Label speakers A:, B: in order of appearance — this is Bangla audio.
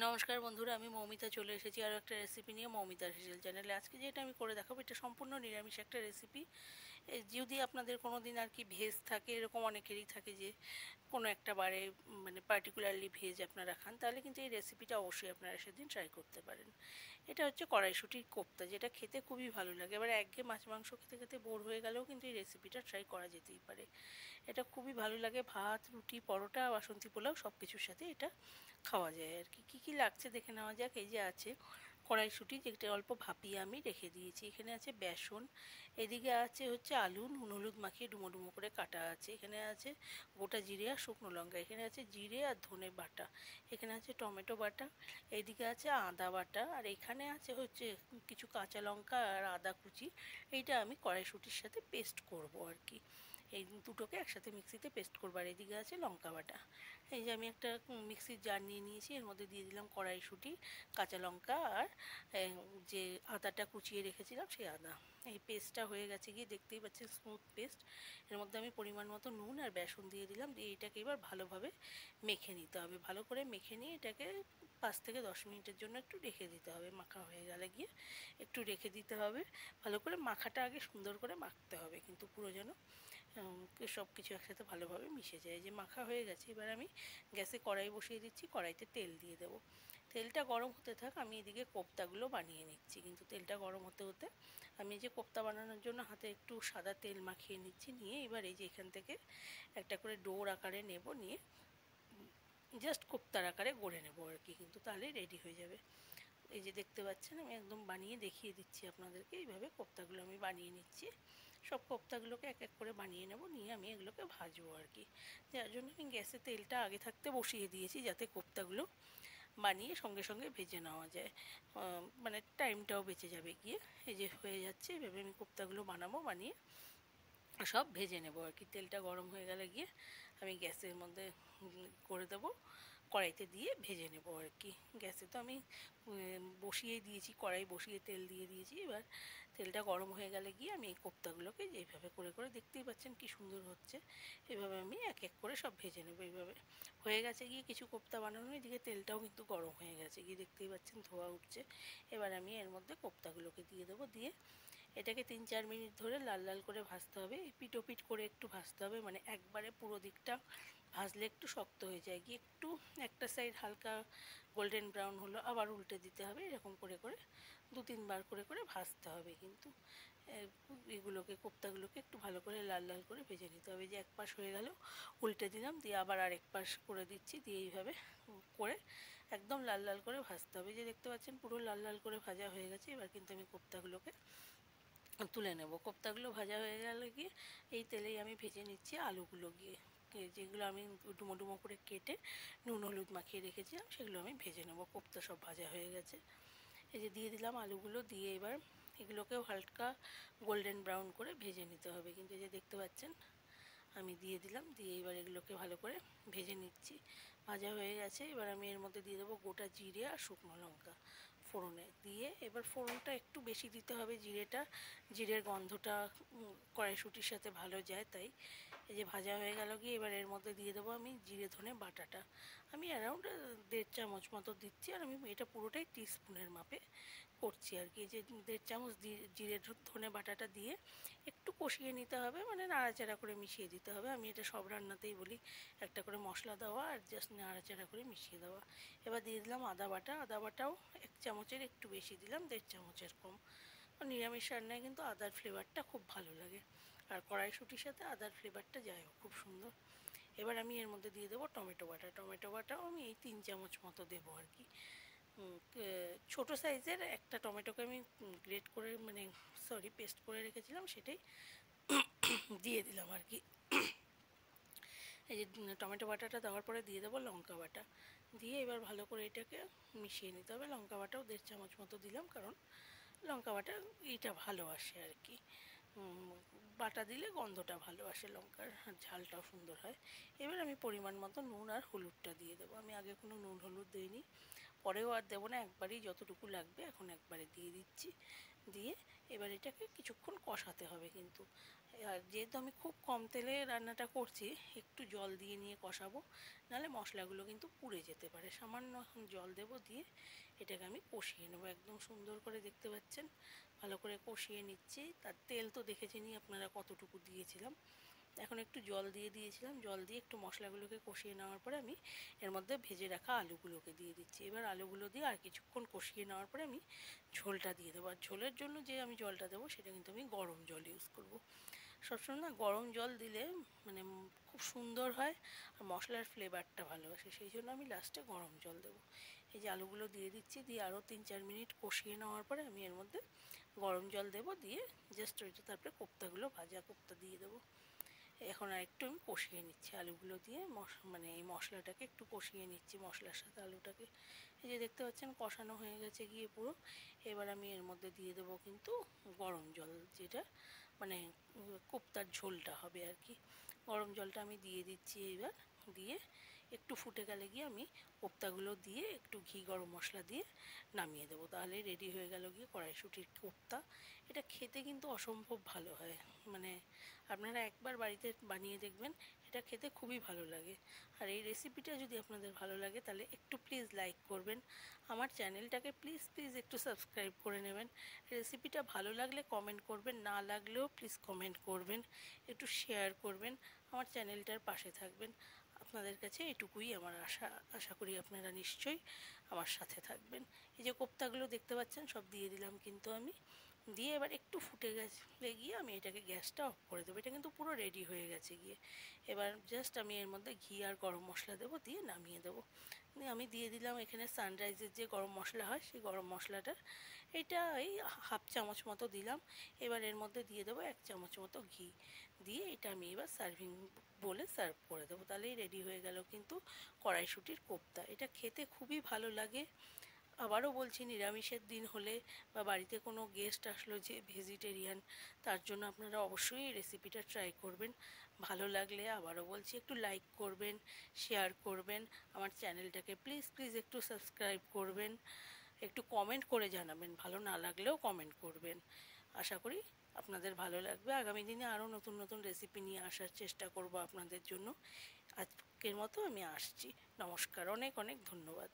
A: নমস্কার বন্ধুরা, আমি মৌমিতা চলে এসেছি আরও একটা রেসিপি নিয়ে মৌমিতার হেসেল চ্যানেলে। আজকে যেটা আমি করে দেখাবো এটা সম্পূর্ণ নিরামিষ একটা রেসিপি। যদি আপনাদের কোনো দিন আর কি ভেজ থাকে, এরকম অনেকেরই থাকে যে কোনো একটা বারে মানে পার্টিকুলারলি ভেজ আপনারা খান, তাহলে কিন্তু এই রেসিপিটা অবশ্যই আপনারা সেদিন ট্রাই করতে পারেন। এটা হচ্ছে কড়াইশুঁটির কোপ্তা, যেটা খেতে খুবই ভালো লাগে। এবার একঘেয়ে মাছ মাংস খেতে খেতে বোর হয়ে গেলেও কিন্তু এই রেসিপিটা ট্রাই করা যেতেই পারে। এটা খুবই ভালো লাগে, ভাত, রুটি, পরোটা, বাসন্তী পোলাও সব কিছুর সাথে এটা খাওয়া যায় আর কি। কী কী লাগছে দেখে নেওয়া যাক। এই যে আছে কড়াইশুঁটি, যেটা অল্প ভাপিয়ে আমি রেখে দিয়েছি। এখানে আছে বেসন, এদিকে আছে হচ্ছে আলু নুন হলুদ মাখিয়ে ডুমো ডুমো করে কাটা আছে। এখানে আছে গোটা জিরে আর শুকনো লঙ্কা, এখানে আছে জিরে আর ধনে বাটা, এখানে আছে টমেটো বাটা, এইদিকে আছে আদা বাটা, আর এখানে আছে হচ্ছে কিছু কাঁচা লঙ্কা আর আদা কুচি। এইটা আমি কড়াইশুঁটির সাথে পেস্ট করব আর কি। এই দুটোকে একসাথে মিক্সিতে পেস্ট করবো। আর এদিকে আছে লঙ্কা বাটা। এই যে আমি একটা মিক্সির জার নিয়ে নিয়েছি, এর মধ্যে দিয়ে দিলাম কড়াইশুঁটি, কাঁচা লঙ্কা আর যে আদাটা কুচিয়ে রেখেছিলাম সেই আদা। এই পেস্টটা হয়ে গেছে, গিয়ে দেখতেই পাচ্ছেন স্মুথ পেস্ট। এর মধ্যে আমি পরিমাণ মতো নুন আর বেসন দিয়ে দিলাম, দিয়ে এটাকে এবার ভালোভাবে মেখে নিতে হবে। ভালো করে মেখে নিয়ে এটাকে 5 থেকে 10 মিনিটের জন্য একটু রেখে দিতে হবে। মাখা হয়ে গেলে গিয়ে একটু রেখে দিতে হবে। ভালো করে মাখাটা আগে সুন্দর করে মাখতে হবে, কিন্তু পুরো যেন সব কিছু একসাথে ভালোভাবে মিশে যায়। যে মাখা হয়ে গেছে, এবার আমি গ্যাসে কড়াই বসিয়ে দিচ্ছি, কড়াইতে তেল দিয়ে দেবো। তেলটা গরম হতে থাক, আমি এদিকে কোপ্তাগুলো বানিয়ে নিচ্ছি। কিন্তু তেলটা গরম হতে হতে আমি যে কোপ্তা বানানোর জন্য হাতে একটু সাদা তেল মাখিয়ে নিচ্ছি, নিয়ে এবার এই যে এখান থেকে একটা করে ডোর আকারে নেব, নিয়ে জাস্ট কোপ্তার আকারে গড়ে নেব আর কি, কিন্তু তাহলেই রেডি হয়ে যাবে। এই যে দেখতে পাচ্ছেন আমি একদম বানিয়ে দেখিয়ে দিচ্ছি আপনাদেরকে। এইভাবে কোপ্তাগুলো আমি বানিয়ে নিচ্ছি। সব কোপ্তাগুলোকে এক এক করে বানিয়ে নেব, নিয়ে আমি এগুলোকে ভাজবো আর কি। যার জন্য আমি গ্যাসে তেলটা আগে থাকতে বসিয়ে দিয়েছি, যাতে কোপ্তাগুলো বানিয়ে সঙ্গে সঙ্গে ভেজে নেওয়া যায়। মানে টাইমটাও বেঁচে যাবে গিয়ে। এই যে হয়ে যাচ্ছে, এভাবে আমি কোপ্তাগুলো বানাবো, বানিয়ে সব ভেজে নেব আর কি। তেলটা গরম হয়ে গেলে গিয়ে আমি গ্যাসের মধ্যে করে দেবো, কড়াইতে দিয়ে ভেজে নেব আর কি। গ্যাসে তো আমি বসিয়েই দিয়েছি, কড়াই বসিয়ে তেল দিয়ে দিয়েছি। এবার তেলটা গরম হয়ে গেলে গিয়ে আমি এই কোপ্তাগুলোকে এইভাবে করে করে, দেখতেই পাচ্ছেন কি সুন্দর হচ্ছে, এভাবে আমি এক এক করে সব ভেজে নেব। এইভাবে হয়ে গেছে গিয়ে কিছু কোপ্তা বানানো, এদিকে তেলটাও কিন্তু গরম হয়ে গেছে গিয়ে, দেখতেই পাচ্ছেন ধোয়া উঠছে। এবার আমি এর মধ্যে কোপ্তাগুলোকে দিয়ে দেবো, দিয়ে এটাকে 3-4 মিনিট ধরে লাল লাল করে ভাজতে হবে। পিট ওপিট করে একটু ভাজতে হবে, মানে একবারে পুরো দিকটা ভাজলে একটু শক্ত হয়ে যায় গিয়ে। একটু একটা সাইড হালকা গোল্ডেন ব্রাউন হলো, আবার উল্টে দিতে হবে। এরকম করে করে 2-3 বার করে করে ভাজতে হবে। কিন্তু এগুলোকে কোপ্তাগুলোকে একটু ভালো করে লাল লাল করে ভেজে নিতে হবে। যে এক পাশ হয়ে গেল, উল্টে দিলাম, দিয়ে আবার আরেক পাশ করে দিচ্ছি, দিয়ে এইভাবে করে একদম লাল লাল করে ভাজতে হবে। যে দেখতে পাচ্ছেন পুরো লাল লাল করে ভাজা হয়ে গেছে। এবার কিন্তু আমি কোপ্তাগুলোকে তুলে নেব। কোপ্তাগুলো ভাজা হয়ে গেলে গিয়ে এই তেলেই আমি ভেজে নিচ্ছি আলুগুলো গিয়ে, যেগুলো আমি ডুমো ডুমো করে কেটে নুন হলুদ মাখিয়ে রেখেছিলাম, সেগুলো আমি ভেজে নেব। কোপ্তা সব ভাজা হয়ে গেছে। এই যে দিয়ে দিলাম আলুগুলো, দিয়ে এবার এগুলোকেও হালকা গোল্ডেন ব্রাউন করে ভেজে নিতে হবে। কিন্তু এই যে দেখতে পাচ্ছেন আমি দিয়ে দিলাম, দিয়ে এবার এগুলোকে ভালো করে ভেজে নিচ্ছি। ভাজা হয়ে গেছে, এবার আমি এর মধ্যে দিয়ে দেবো গোটা জিরে আর শুকনো লঙ্কা ফোড়নে দিয়ে। এবার ফোড়নটা একটু বেশি দিতে হবে, জিরের গন্ধটা কড়াইশুঁটির সাথে ভালো যায়, তাই। এই যে ভাজা হয়ে গেল গিয়ে, এবার এর মধ্যে দিয়ে দেবো আমি জিরে ধনে বাটাটা। আমি অ্যারাউন্ড 1.5 চামচ মতো দিচ্ছি, আর আমি এটা পুরোটাই টিস্পুনের মাপে করছি আর কি। যে 1.5 চামচ জিরে ধনে বাটাটা দিয়ে একটু কষিয়ে নিতে হবে, মানে নাড়াচাড়া করে মিশিয়ে দিতে হবে। আমি এটা সব রান্নাতেই বলি, একটা করে মশলা দেওয়া আর জাস্ট নাড়াচাড়া করে মিশিয়ে দেওয়া। এবার দিয়ে দিলাম আদা বাটা। আদা বাটাও 1 চামচের একটু বেশি দিলাম, 1.5 চামচের কম। নিরামিষ রান্নায় কিন্তু আদার ফ্লেভারটা খুব ভালো লাগে, আর কড়াইশুঁটির সাথে আদার ফ্লেভারটা যায় খুব সুন্দর। এবার আমি এর মধ্যে দিয়ে দেবো টমেটো বাটা। টমেটো বাটাও আমি এই 3 চামচ মতো দেবো আর কি। ছোটো সাইজের একটা টমেটোকে আমি গ্রেট করে, মানে সরি পেস্ট করে রেখেছিলাম, সেটাই দিয়ে দিলাম আর কি। এই যে টমেটো বাটাটা দেওয়ার পরে দিয়ে দেবো লঙ্কা বাটা, দিয়ে এবার ভালো করে এটাকে মিশিয়ে নিতে হবে। লঙ্কা বাটাও 1.5 চামচ মতো দিলাম, কারণ লঙ্কা বাটা এইটা ভালো আসে আর কি। বাটা দিলে গন্ধটা ভালো আসে লঙ্কার, আর ঝালটাও সুন্দর হয়। এবার আমি পরিমাণ মতো নুন আর হলুদটা দিয়ে দেবো। আমি আগে কোনো নুন হলুদ দিইনি, পরেও আর দেবো না, একবারেই যতটুকু লাগবে এখন একবারে দিয়ে দিচ্ছি। দিয়ে এবার এটাকে কিছুক্ষণ কষাতে হবে কিন্তু। আর যেহেতু আমি খুব কম তেলে রান্নাটা করছি, একটু জল দিয়ে নিয়ে কষাবো, নাহলে মশলাগুলো কিন্তু পুড়ে যেতে পারে। সামান্য এখন জল দেবো, দিয়ে এটাকে আমি কষিয়ে নেবো একদম সুন্দর করে। দেখতে পাচ্ছেন ভালো করে কষিয়ে নিচ্ছি। তার তেল তো দেখেছেনই আপনারা কতটুকু দিয়েছিলাম। এখন একটু জল দিয়ে দিয়েছিলাম, জল দিয়ে একটু মশলাগুলোকে কষিয়ে নেওয়ার পরে আমি এর মধ্যে ভেজে রাখা আলুগুলোকে দিয়ে দিচ্ছি। এবার আলুগুলো দিয়ে আর কিছুক্ষণ কষিয়ে নেওয়ার পরে আমি ঝোলটা দিয়ে দেবো। আর ঝোলের জন্য যে আমি জলটা দেবো সেটা কিন্তু আমি গরম জল ইউজ করব। সবসময় না গরম জল দিলে মানে খুব সুন্দর হয় আর মশলার ফ্লেভারটা ভালো আসে, সেই জন্য আমি লাস্টে গরম জল দেবো। এই যে আলুগুলো দিয়ে দিচ্ছি, দিয়ে আরও 3-4 মিনিট কষিয়ে নেওয়ার পরে আমি এর মধ্যে গরম জল দেবো, দিয়ে জাস্ট ওইটা তারপরে কোপ্তাগুলো, ভাজা কোপ্তা দিয়ে দেবো। এখন আর একটু আমি কষিয়ে নিচ্ছি আলুগুলো দিয়ে, মানে এই মশলাটাকে একটু কষিয়ে নিচ্ছি মশলার সাথে আলুটাকে। এই যে দেখতে পাচ্ছেন কষানো হয়ে গেছে গিয়ে পুরো। এবার আমি এর মধ্যে দিয়ে দেবো কিন্তু গরম জল, যেটা মানে কোপ্তার ঝোলটা হবে আর কি। গরম জলটা আমি দিয়ে দিচ্ছি এবার। দিয়ে একটু ফুটে গেলে গিয়ে আমি কোপ্তাগুলো দিয়ে একটু ঘি গরম মশলা দিয়ে নামিয়ে দেবো। তাহলে রেডি হয়ে গেল গিয়ে কড়াইশুঁটির কোপ্তা। এটা খেতে কিন্তু অসম্ভব ভালো হয়, মানে আপনারা একবার বাড়িতে বানিয়ে দেখবেন, এটা খেতে খুবই ভালো লাগে। আর এই রেসিপিটা যদি আপনাদের ভালো লাগে তাহলে একটু প্লিজ লাইক করবেন, আমার চ্যানেলটাকে প্লিজ প্লিজ একটু সাবস্ক্রাইব করে নেবেন। রেসিপিটা ভালো লাগলে কমেন্ট করবেন, না লাগলেও প্লিজ কমেন্ট করবেন, একটু শেয়ার করবেন, আমার চ্যানেলটার পাশে থাকবেন। আপনাদের কাছে এটুকুই আমার আশা। আশা করি আপনারা নিশ্চয়ই আমার সাথে থাকবেন। এই যে কোপ্তাগুলো দেখতে পাচ্ছেন সব দিয়ে দিলাম কিন্তু আমি। দিয়ে এবার একটু ফুটে গেলে গিয়ে আমি এটাকে গ্যাসটা অফ করে দেবো। এটা কিন্তু পুরো রেডি হয়ে গেছে গিয়ে। এবার জাস্ট আমি এর মধ্যে ঘি আর গরম মশলা দেবো, দিয়ে নামিয়ে দেবো। দিয়ে আমি দিয়ে দিলাম এখানে সানরাইজের যে গরম মশলা হয় সেই গরম মশলাটা, এটা এই হাফ চামচ মতো দিলাম। এবার এর মধ্যে দিয়ে দেবো 1 চামচ মতো ঘি। দিয়ে এটা আমি এবার সার্ভিং বলে সার্ভ করে দেবো। তাহলেই রেডি হয়ে গেল কিন্তু কড়াইশুঁটির কোপ্তা। এটা খেতে খুবই ভালো লাগে। আবারও বলছি, নিরামিষের দিন হলে বা বাড়িতে কোনো গেস্ট আসলো যে ভেজিটেরিয়ান, তার জন্য আপনারা অবশ্যই এই রেসিপিটা ট্রাই করবেন। ভালো লাগলে আবারও বলছি একটু লাইক করবেন, শেয়ার করবেন, আমার চ্যানেলটাকে প্লিজ প্লিজ একটু সাবস্ক্রাইব করবেন, একটু কমেন্ট করে জানাবেন, ভালো না লাগলেও কমেন্ট করবেন। আশা করি আপনাদের ভালো লাগবে। আগামী দিনে আরও নতুন নতুন রেসিপি নিয়ে আসার চেষ্টা করব আপনাদের জন্য। আজকের মতো আমি আসছি। নমস্কার, অনেক অনেক ধন্যবাদ।